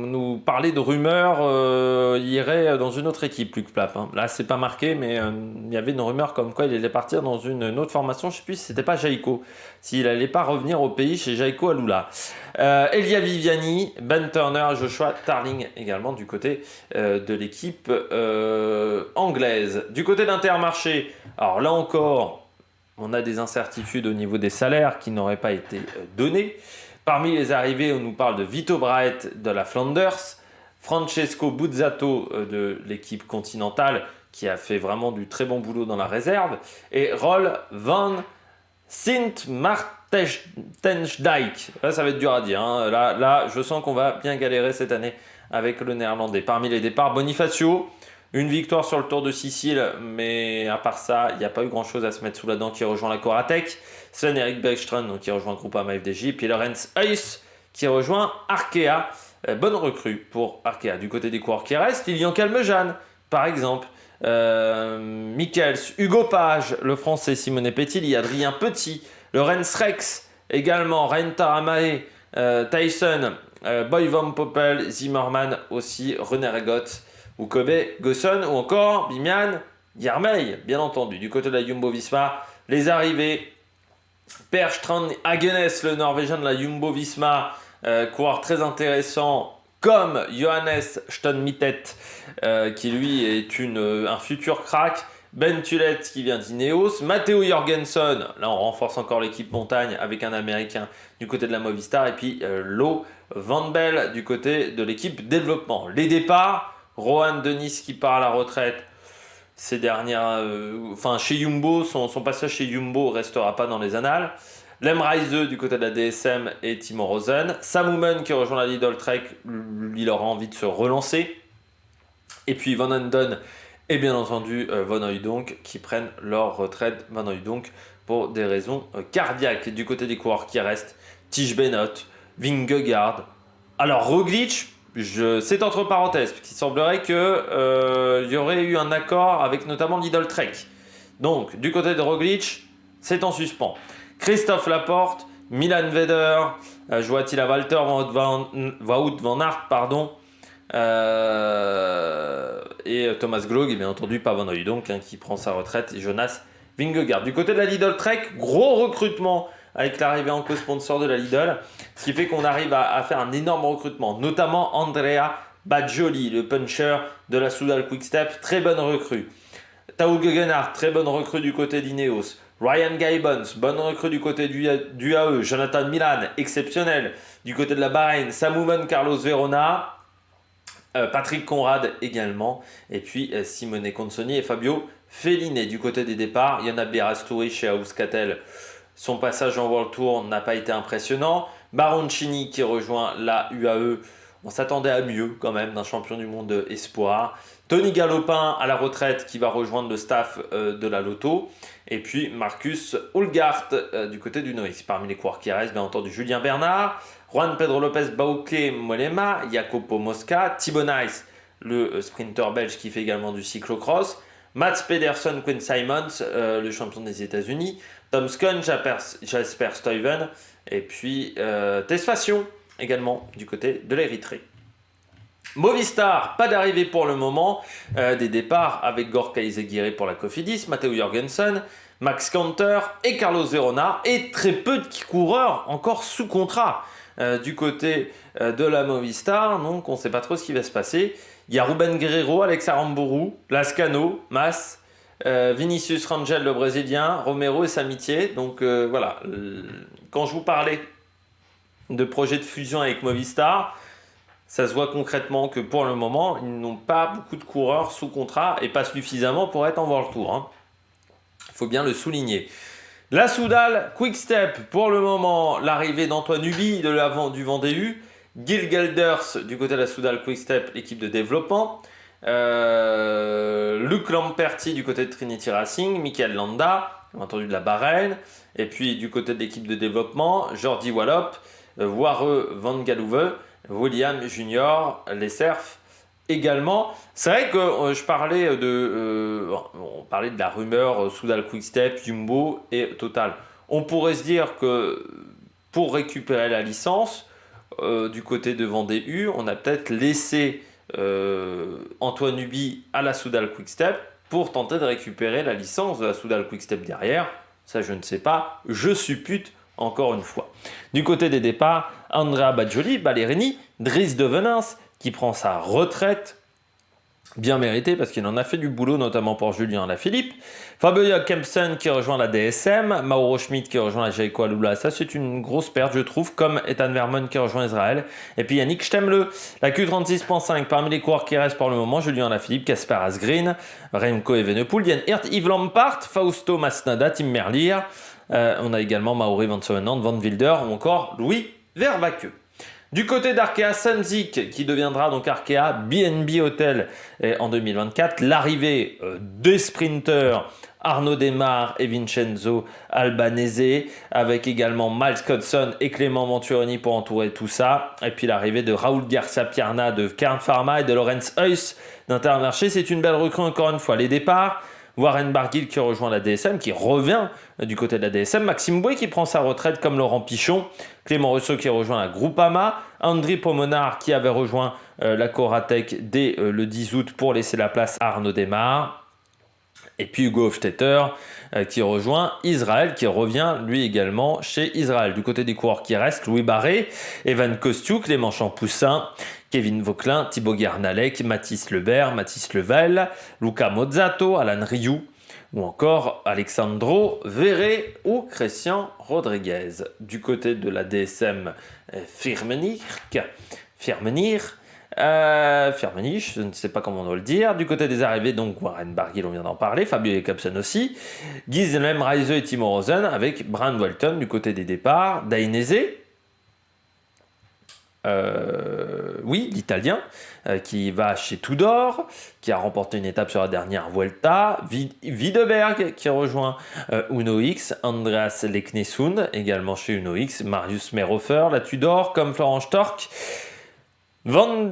nous parlait de rumeurs, il irait dans une autre équipe, Luc Plapp. Là, c'est pas marqué, mais il y avait une rumeur comme quoi il allait partir dans une autre formation. Je ne sais plus si c'était pas Jayco, s'il n'allait pas revenir au pays chez Jayco Alula. Elia Viviani, Ben Turner, Joshua Tarling également du côté de l'équipe anglaise. Du côté d'Intermarché, alors là encore, on a des incertitudes au niveau des salaires qui n'auraient pas été donnés. Parmi les arrivées, on nous parle de Vito Braet de la Flanders, Francesco Buzzato de l'équipe continentale qui a fait vraiment du très bon boulot dans la réserve, et Roll van Sint-Maartensdijk. Là, ça va être dur à dire. Là, je sens qu'on va bien galérer cette année avec le néerlandais. Parmi les départs, Bonifacio, une victoire sur le Tour de Sicile, mais à part ça, il n'y a pas eu grand-chose à se mettre sous la dent, qui rejoint la Coratec. Sven-Erik Bergström, qui rejoint Groupama FDJ. Puis Lorenz Huys, qui rejoint Arkea. Bonne recrue pour Arkea. Du côté des coureurs qui restent, Lilian Calmejane, par exemple. Michels, Hugo Page, le français, Simone Petilli, Adrien Petit, Lorenz Rex, également Rein Taramae, Tyson, Boy Van Poppel, Zimmerman aussi, René Regot, ou Kobe Gosson, ou encore Bimian Girmay, bien entendu. Du côté de la Jumbo-Visma, les arrivées, Per Strand Hagenes, le Norvégien de la Jumbo-Visma, coureur très intéressant, comme Johannes Stone-Mittet, qui lui est un futur crack. Ben Tullet qui vient d'Ineos, Matteo Jorgensen, là on renforce encore l'équipe montagne avec un Américain du côté de la Movistar, et puis Lo Van Bell du côté de l'équipe développement. Les départs, Rohan Dennis qui part à la retraite, ces dernières, chez Jumbo, son passage chez Jumbo restera pas dans les annales. Lem Reise du côté de la DSM et Timo Rosen, Sam Oomen qui rejoint la Lidl Trek, il aura envie de se relancer, et puis Van Anden et bien entendu Van Hooydonk qui prennent leur retraite, Van Hooydonk pour des raisons cardiaques. Et du côté des coureurs qui restent, Tige Benoot, Vingegaard. Alors Roglic, c'est entre parenthèses, parce qu'il semblerait qu'il y aurait eu un accord avec notamment Lidl Trek. Donc du côté de Roglic, c'est en suspens. Christophe Laporte, Milan Veder, Joatila Walter, Wout van Aert, pardon. Et Thomas Gloog, et bien entendu pas Van Hooydonk qui prend sa retraite, et Jonas Vingegaard. Du côté de la Lidl Trek, gros recrutement avec l'arrivée en co-sponsor de la Lidl, ce qui fait qu'on arrive à faire un énorme recrutement, notamment Andrea Bajoli, le puncher de la Soudal Quick-Step, très bonne recrue. Tao Gegenhardt, très bonne recrue du côté d'Ineos. Ryan Gibbons, bonne recrue du côté du AE. Jonathan Milan, exceptionnel du côté de la Bahreïn. Sam Oomen, Carlos Verona. Patrick Conrad également, et puis Simone Consoni et Fabio Fellini. Du côté des départs, Yana Berastouri chez Euskaltel, son passage en World Tour n'a pas été impressionnant. Baroncini qui rejoint la UAE, on s'attendait à mieux quand même d'un champion du monde espoir. Tony Galopin à la retraite qui va rejoindre le staff de la Lotto, et puis Marcus Ulgart du côté du Noix. Parmi les coureurs qui restent, bien entendu Julien Bernard, Juan Pedro Lopez Bauke Molema, Jacopo Mosca, Thibaut Nice, le sprinter belge qui fait également du cyclocross, Mats Pedersen, Quinn Simons, le champion des États-Unis, Tom Skun, Jasper Stuyven, et puis Tesfacion également du côté de l'Érythrée. Movistar, pas d'arrivée pour le moment, des départs avec Gorka Izagirre pour la Cofidis, Matteo Jorgensen, Max Kanter et Carlos Verona, et très peu de coureurs encore sous contrat. Du côté de la Movistar, donc on ne sait pas trop ce qui va se passer. Il y a Ruben Guerrero, Alex Aramburu, Lascano, Mas, Vinicius Rangel, le Brésilien, Romero et Samitier. Donc voilà, quand je vous parlais de projet de fusion avec Movistar, ça se voit concrètement que pour le moment, ils n'ont pas beaucoup de coureurs sous contrat et pas suffisamment pour être en World Tour. Il faut bien le souligner. La Soudal Quick-Step, pour le moment, l'arrivée d'Antoine Ubi du Vendée U, Gil Gelders du côté de la Soudal Quick-Step, l'équipe de développement, Luc Lamperti du côté de Trinity Racing, Michael Landa, bien entendu de la Bahreïn, et puis du côté de l'équipe de développement, Jordi Wallop, Wareux Van Galouve, William Junior, les Cerfs également. C'est vrai que on parlait de la rumeur Soudal Quick-Step, Jumbo et Total. On pourrait se dire que pour récupérer la licence, du côté de Vendée U, on a peut-être laissé Antoine Ubi à la Soudal Quick-Step pour tenter de récupérer la licence de la Soudal Quick-Step derrière. Ça, je ne sais pas, je suppute encore une fois. Du côté des départs, Andrea Bajoli, Ballerini, Dries de Venance qui prend sa retraite, bien méritée parce qu'il en a fait du boulot, notamment pour Julien Alaphilippe. Fabio Kempsen qui rejoint la DSM, Mauro Schmidt qui rejoint la Jayco Alula, ça c'est une grosse perte je trouve, comme Ethan Vermeulen qui rejoint Israël, et puis Yannick Stemle, la Q36.5, parmi les coureurs qui restent pour le moment, Julien Alaphilippe, Kasper Asgreen, Remco Evenepoel, Jan Hirt, Yves Lampart, Fausto Masnada, Tim Merlier, on a également Mauri Van Soenland, Van Wilder ou encore Louis Vervaeke. Du côté d'Arkea Samsic, qui deviendra donc Arkea BNB Hotel en 2024, l'arrivée des sprinters Arnaud Desmar et Vincenzo Albanese, avec également Miles Codson et Clément Venturini pour entourer tout ça. Et puis l'arrivée de Raoul Garcia Pierna de Kern Pharma et de Lorenz Heuss d'Intermarché. C'est une belle recrue encore une fois. Les départs, Warren Barguil qui rejoint la DSM, qui revient du côté de la DSM, Maxime Bouet qui prend sa retraite comme Laurent Pichon, Clément Rousseau qui rejoint la Groupama, André Pomonard qui avait rejoint la Coratec dès le 10 août pour laisser la place à Arnaud Desmar. Et puis Hugo Hofstetter qui rejoint Israël, qui revient lui également chez Israël. Du côté des coureurs qui restent, Louis Barré, Evan Kostiou, Clément Champoussin, Kevin Vauquelin, Thibaut Guernalec, Mathis Lebert, Mathis Level, Luca Mozzato, Alan Rioux ou encore Alexandro Verret ou Christian Rodriguez. Du côté de la DSM, Firmenich, je ne sais pas comment on doit le dire. Du côté des arrivées, donc Warren Barguil, on vient d'en parler, Fabio Jacobsen aussi, Gisèle Reise et Timo Rosen avec Brian Walton. Du côté des départs, Dainese, oui, l'Italien, qui va chez Tudor, qui a remporté une étape sur la dernière Vuelta, Wideberg qui rejoint Uno X, Andreas Leknesund également chez Uno X, Marius Merhofer, la Tudor, comme Florent Stork, Van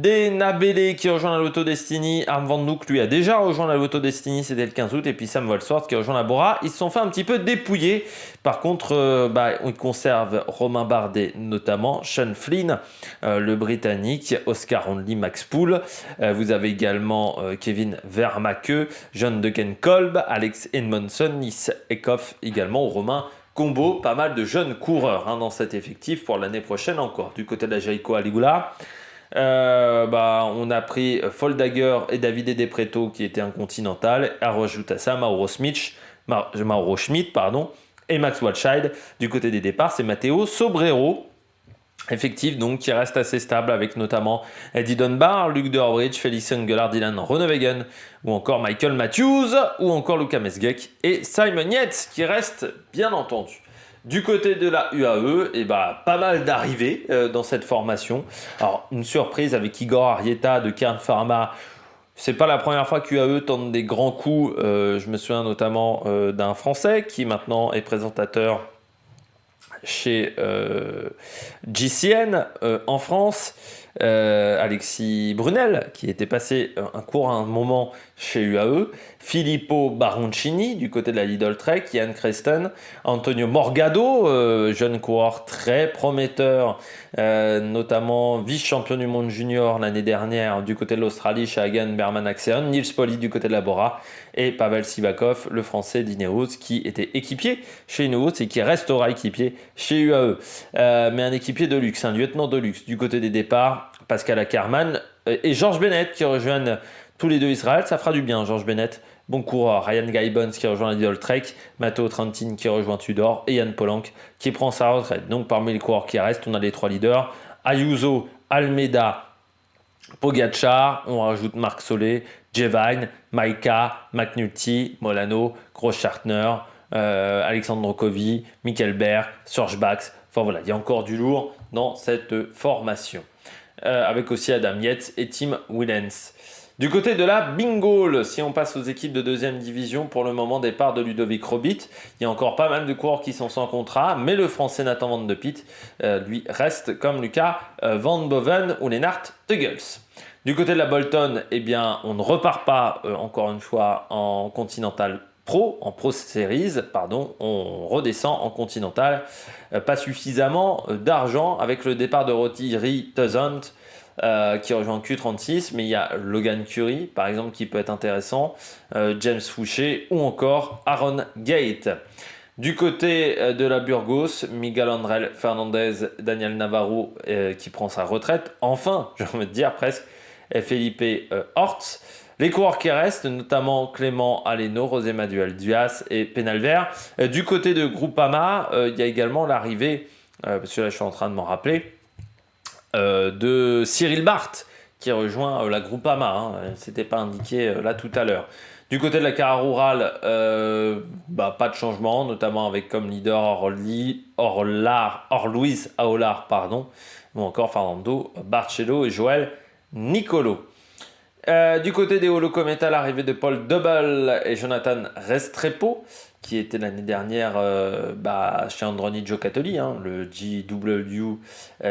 Denabele qui rejoint la Lotto Destiny, Arm Van Nook lui a déjà rejoint la Lotto Destiny, c'était le 15 août, et puis Sam Wolsworth qui rejoint la Bora. Ils se sont fait un petit peu dépouiller. Par contre, ils conservent Romain Bardet notamment, Sean Flynn, le Britannique, Oscar Onley, Max Poole. Vous avez également Kevin Vermaeke, John Degenkolb, Alex Edmondson, Nice Eckhoff également, Romain Combo, pas mal de jeunes coureurs dans cet effectif pour l'année prochaine encore. Du côté de la Jayco Aligula, on a pris Foldager et Davide De Preto qui étaient un continental. Rajoute à ça Mauro Schmidt, et Max Walscheid. Du côté des départs, c'est Matteo Sobrero. Effectif donc qui reste assez stable avec notamment Eddie Dunbar, Luc Durbridge, Félix Engelhard, Dylan Groenewegen ou encore Michael Matthews ou encore Luca Mesgeck et Simon Yates qui reste bien entendu. Du côté de la UAE, pas mal d'arrivées dans cette formation. Alors une surprise avec Igor Arrieta de Kern Pharma. C'est pas la première fois qu'UAE tente des grands coups. Je me souviens notamment d'un Français qui maintenant est présentateur chez GCN en France, Alexis Brunel qui était passé un moment chez UAE, Filippo Baroncini du côté de la Lidl Trek, Ian Creston, Antonio Morgado, jeune coureur très prometteur, notamment vice-champion du monde junior l'année dernière du côté de l'Australie chez Hagan Berman Axeon, Nils Polly du côté de la Bora et Pavel Sivakov, le français d'Ineos qui était équipier chez Ineos et qui restera équipier chez UAE. Mais un équipier de luxe, un lieutenant de luxe. Du côté des départs, Pascal Ackermann et Georges Bennett qui rejoignent tous les deux Israël. Ça fera du bien, Georges Bennett, bon coureur. Ryan Guybons qui rejoint la Lidl Trek, Matteo Trentin qui rejoint Tudor et Yann Polanc qui prend sa retraite. Donc parmi les coureurs qui restent, on a les trois leaders, Ayuso, Almeida, Pogacar, on rajoute Marc Solé, Jevine, Maika, McNulty, Molano, Großschartner, Alexandre Kovi, Michael Berg, Serge Bax. Enfin voilà, il y a encore du lourd dans cette formation. Avec aussi Adam Yates et Tim Willems. Du côté de la Bingoal, si on passe aux équipes de deuxième division, pour le moment départ de Ludovic Robit, il y a encore pas mal de coureurs qui sont sans contrat, mais le français Nathan Van de Piet, lui reste comme Lucas Van Boven ou Lennart Teugels. Du côté de la Bolton, on ne repart pas encore une fois en Continental Pro, en Pro Series, on redescend en Continental. Pas suffisamment d'argent avec le départ de Rothiri Tezant qui rejoint Q36, mais il y a Logan Curry par exemple qui peut être intéressant, James Fouché ou encore Aaron Gate. Du côté de la Burgos, Miguel Angel Fernandez, Daniel Navarro qui prend sa retraite, enfin, j'ai envie de dire presque, et Felipe Hortz. Les coureurs qui restent, notamment Clément Aleno, José Manuel Duas et Penalver. Du côté de Groupama, il y a également l'arrivée, parce que là je suis en train de m'en rappeler, de Cyril Barth qui rejoint la Groupama. C'était pas indiqué là tout à l'heure. Du côté de la Cara Rural, pas de changement, notamment avec comme leader Luis Aolar, ou encore Fernando Barcelo et Joël Nicolo. Du côté des Holocométa, l'arrivée de Paul Double et Jonathan Restrepo qui était l'année dernière chez Androni Giocattoli, le GW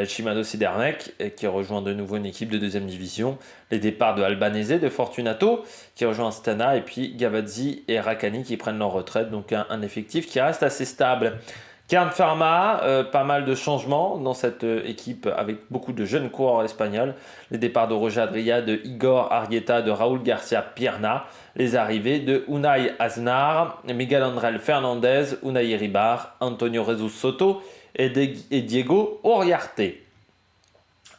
Shimano Sidermec, qui rejoint de nouveau une équipe de deuxième division. Les départs de Albanese, de Fortunato, qui rejoint Astana, et puis Gavazzi et Rakhani qui prennent leur retraite. Donc un effectif qui reste assez stable. Kern Pharma, pas mal de changements dans cette équipe avec beaucoup de jeunes coureurs espagnols. Les départs de Roger Adria, de Igor Argueta, de Raúl Garcia Pierna. Les arrivées de Unai Aznar, Miguel Angel Fernandez, Unai Ribar, Antonio Jesus Soto et Diego Uriarte.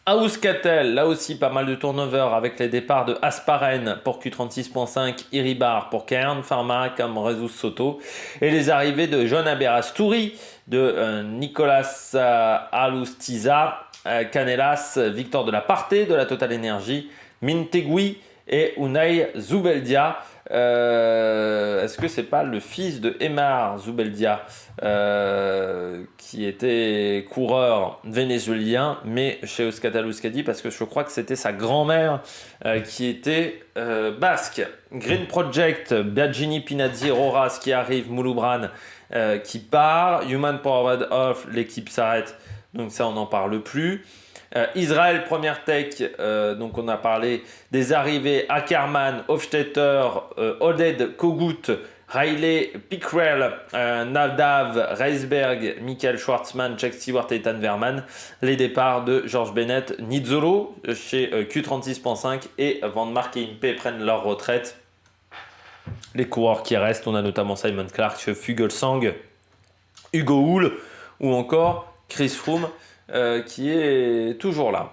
À Euskaltel, là aussi pas mal de turnover avec les départs de Asparen pour Q36.5, Iribar pour Kern Pharma comme Jesus Soto et les arrivées de John Aberastouri, de Nicolas Alustiza, Canelas, Victor de la Parté de la Total Energy, Mintegui et Unai Zubeldia. Est-ce que c'est pas le fils de Emar Zubeldia qui était coureur vénézuélien mais chez Euskaltel Euskadi, parce que je crois que c'était sa grand-mère qui était basque. Green Project, Biagini, Pinazzi, Roras qui arrive, Mouloubran qui part, Human Powered Off, l'équipe s'arrête, donc ça on n'en parle plus. Israël Première Tech, donc on a parlé des arrivées Ackermann, Hofstetter, Oded Kogut, Riley Pickrell, Nadav Reisberg, Michael Schwartzman, Jack Stewart et Ethan Verman. Les départs de George Bennett, Nizzolo chez Q36.5 et Van Mark et Impe prennent leur retraite. Les coureurs qui restent, on a notamment Simon Clark, Fuglsang, Hugo Hull ou encore Chris Froome qui est toujours là.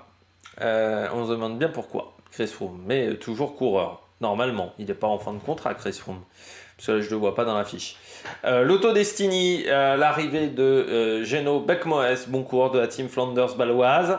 On se demande bien pourquoi Chris Froome, mais toujours coureur. Normalement, il n'est pas en fin de contrat, Chris Froome, parce que là, je ne le vois pas dans la fiche. L'Auto Destiny, l'arrivée de Geno Beckmoes, bon coureur de la team Flanders Baloise.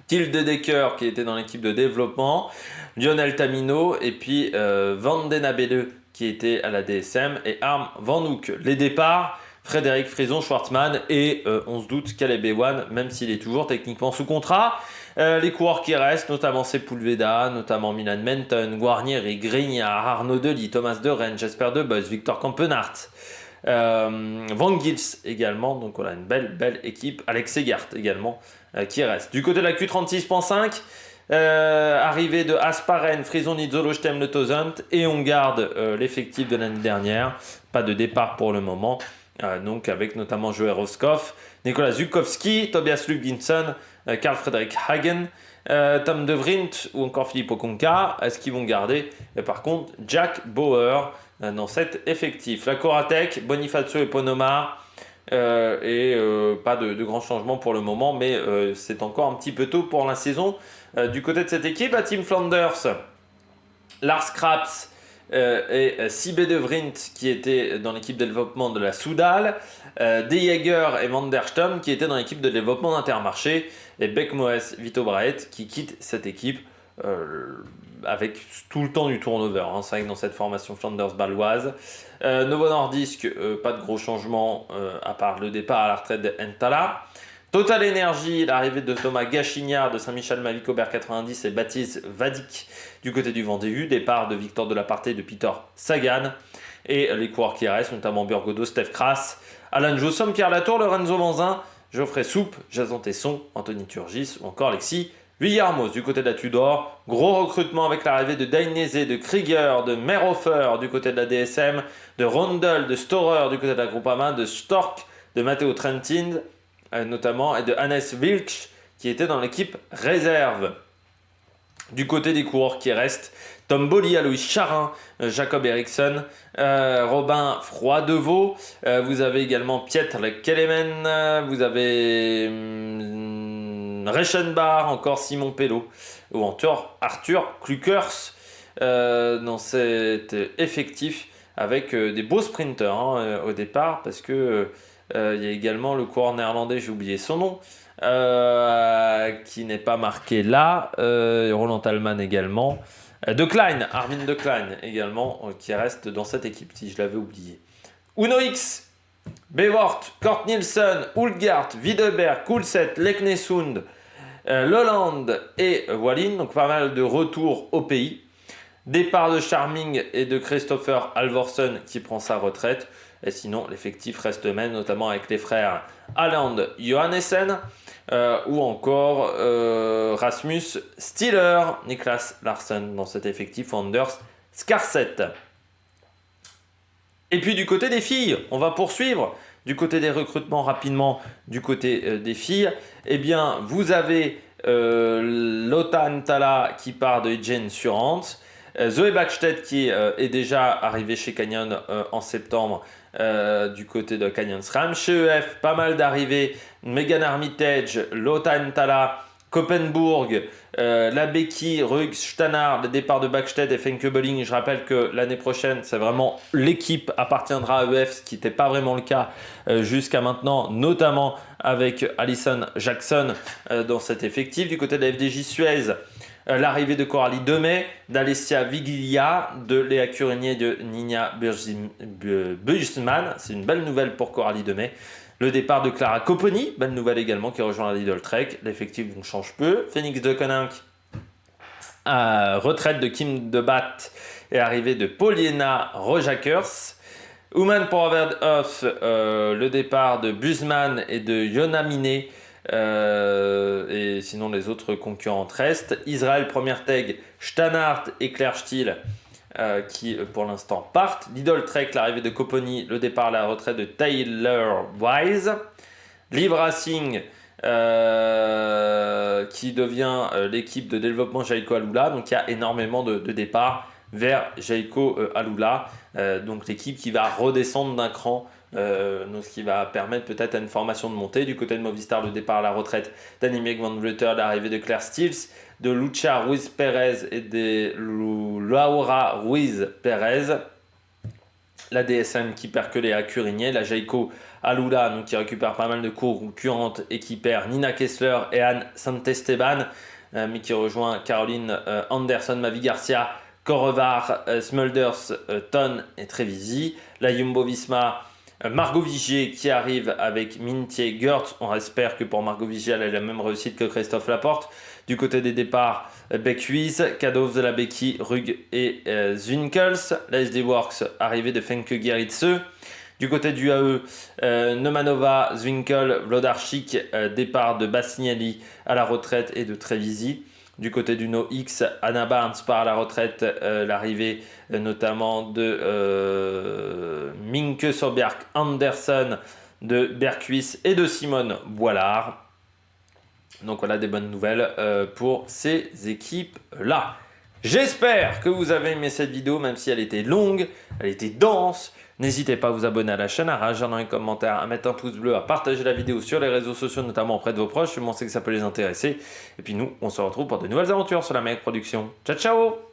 Tilde Decker qui était dans l'équipe de développement, Lionel Tamino et puis Van Den Abele qui était à la DSM et Arm Van Hoek. Les départs, Frédéric Frison, Schwartzmann et on se doute Caleb Ewan, même s'il est toujours techniquement sous contrat. Les coureurs qui restent, notamment Sepulveda, notamment Milan Menton, Guarnieri, Grignard, Arnaud Delis, Thomas De Rennes, Jasper Debus, Victor Kampenart, Van Gils également, donc on a une belle équipe. Alex Segart également qui reste. Du côté de la Q36.5, arrivée de Asparen, Frison, Nizzolo, Stem, Le Tozant, et on garde l'effectif de l'année dernière. Pas de départ pour le moment. Donc avec notamment Joey Roscoff, Nicolas Zukowski, Tobias Ludvigsson, Karl Fredrik Hagen, Tom De Vrint ou encore Philippe Okonka. Est-ce qu'ils vont garder par contre Jack Bauer dans cet effectif? La Coratec, Bonifacio et Ponoma, et pas de grands changements pour le moment, mais c'est encore un petit peu tôt pour la saison. Du côté de cette équipe, la Team Flanders, Lars Kraps et Sibe De Vrint qui étaient dans l'équipe de développement de la Soudal, De Jager et Van der Stum qui étaient dans l'équipe de développement d'Intermarché, et Beckmoes, Vito Braet qui quittent cette équipe avec tout le temps du turnover. C'est vrai que dans cette formation Flanders baloise, Novo Nordisk, pas de gros changements à part le départ à la retraite de Entala. Total Energy, l'arrivée de Thomas Gachignard de Saint-Michel-Mavic Aubert 90 et Baptiste Vadik du côté du Vendée-U, départ de Victor Delaparté et de Peter Sagan, et les coureurs qui restent, notamment Burgodo, Steph Kras, Alan Jossom, Pierre Latour, Lorenzo Manzin, Geoffrey Soupe, Jason Tesson, Anthony Turgis ou encore Alexis Villarmoz. Du côté de la Tudor, gros recrutement avec l'arrivée de Dainese, de Krieger, de Merhofer du côté de la DSM, de Rondel, de Storer du côté de la Groupama, de Stork, de Matteo Trentin notamment, et de Hannes Wilksch qui était dans l'équipe réserve. Du côté des coureurs qui restent, Tom Bolly, Alois Charin, Jacob Eriksson, Robin Froidevaux, vous avez également Pietre Kelemen, vous avez Reichenbach, encore Simon Pello, ou encore Arthur Klukers dans cet effectif avec des beaux sprinters au départ, parce que il y a également le coureur néerlandais, j'ai oublié son nom, qui n'est pas marqué là, Roland Thalmann également, De Klein, Armin De Klein également, qui reste dans cette équipe, si je l'avais oublié. Uno X, Bevort, Kort Nielsen, Hulgard, Widerberg, Kulset, Leknesund, Lolland et Wallin, donc pas mal de retours au pays. Départ de Charming et de Christopher Halvorsen qui prend sa retraite. Et sinon, l'effectif reste le même, notamment avec les frères Haaland Johannessen ou encore Rasmus Stiller, Niklas Larsson dans cet effectif, Anders Skarset. Et puis du côté des filles, on va poursuivre. Du côté des recrutements rapidement, du côté des filles, eh bien vous avez Lotta Ntala qui part de Etienne Surante, Zoé Backstedt qui est déjà arrivée chez Canyon en septembre du côté de Canyon SRAM. Chez EF, pas mal d'arrivées, Megan Armitage, Lotta Ntala, Koppenburg, la Becky, Ruggs, Stannard, le départ de Backstedt et Fenkebeling. Je rappelle que l'année prochaine, c'est vraiment l'équipe appartiendra à EF, ce qui n'était pas vraiment le cas jusqu'à maintenant, notamment avec Alison Jackson dans cet effectif. Du côté de la FDJ Suez, l'arrivée de Coralie Demey, d'Alessia Viglia, de Léa Curigné, de Nina Buisman. C'est une belle nouvelle pour Coralie Demey. Le départ de Clara Copponi, belle nouvelle également, qui rejoint la Lidl Trek. L'effectif change peu. Phoenix de Koninck, retraite de Kim Debat et arrivée de Poliena Rojakers. Women Power Off, le départ de Busman et de Yona Miné. Et sinon les autres concurrents restent. Israël Première Tag, Stannard et Claire Stiel qui pour l'instant partent. Lidl Trek, l'arrivée de Copponi, le départ à la retraite de Taylor Wise. Liv Racing qui devient l'équipe de développement Jaiko Alula. Donc il y a énormément de départs vers Jaiko Alula. Donc l'équipe qui va redescendre d'un cran. Donc, ce qui va permettre peut-être à une formation de montée. Du côté de Movistar, le départ à la retraite d'Annemiek van Vleuten, l'arrivée de Claire Stills, de Lucha Ruiz Perez et de Laura Ruiz Perez. La DSM qui perd que Léa Curigné, la Jaiko Alula donc qui récupère pas mal de concurrentes et qui perd Nina Kessler et Anne Santesteban, mais qui rejoint Caroline Anderson, Mavi Garcia, Korevar, Smulders, Ton et Trevisi. La Jumbo Visma, Margot Vigier qui arrive avec Mintje Gertz. On espère que pour Margot Vigier, elle a la même réussite que Christophe Laporte. Du côté des départs, Beck Huiz, Kadov de la Becky, Rug et Zwinkels. La SD Works, arrivée de Fenke Gerritse. Du côté du AE, Nemanova, Zwinkel, Vlodarchik, départ de Bassignali à la retraite et de Trevisi. Du côté du NoX, Anna Barnes part à la retraite, l'arrivée notamment de Minke Sobjerg Andersen, de Berghuis et de Simone Boilard. Donc voilà des bonnes nouvelles pour ces équipes-là. J'espère que vous avez aimé cette vidéo, même si elle était longue, elle était dense. N'hésitez pas à vous abonner à la chaîne, à réagir dans les commentaires, à mettre un pouce bleu, à partager la vidéo sur les réseaux sociaux, notamment auprès de vos proches. Je pense que ça peut les intéresser. Et puis nous, on se retrouve pour de nouvelles aventures sur la Mec Production. Ciao, ciao!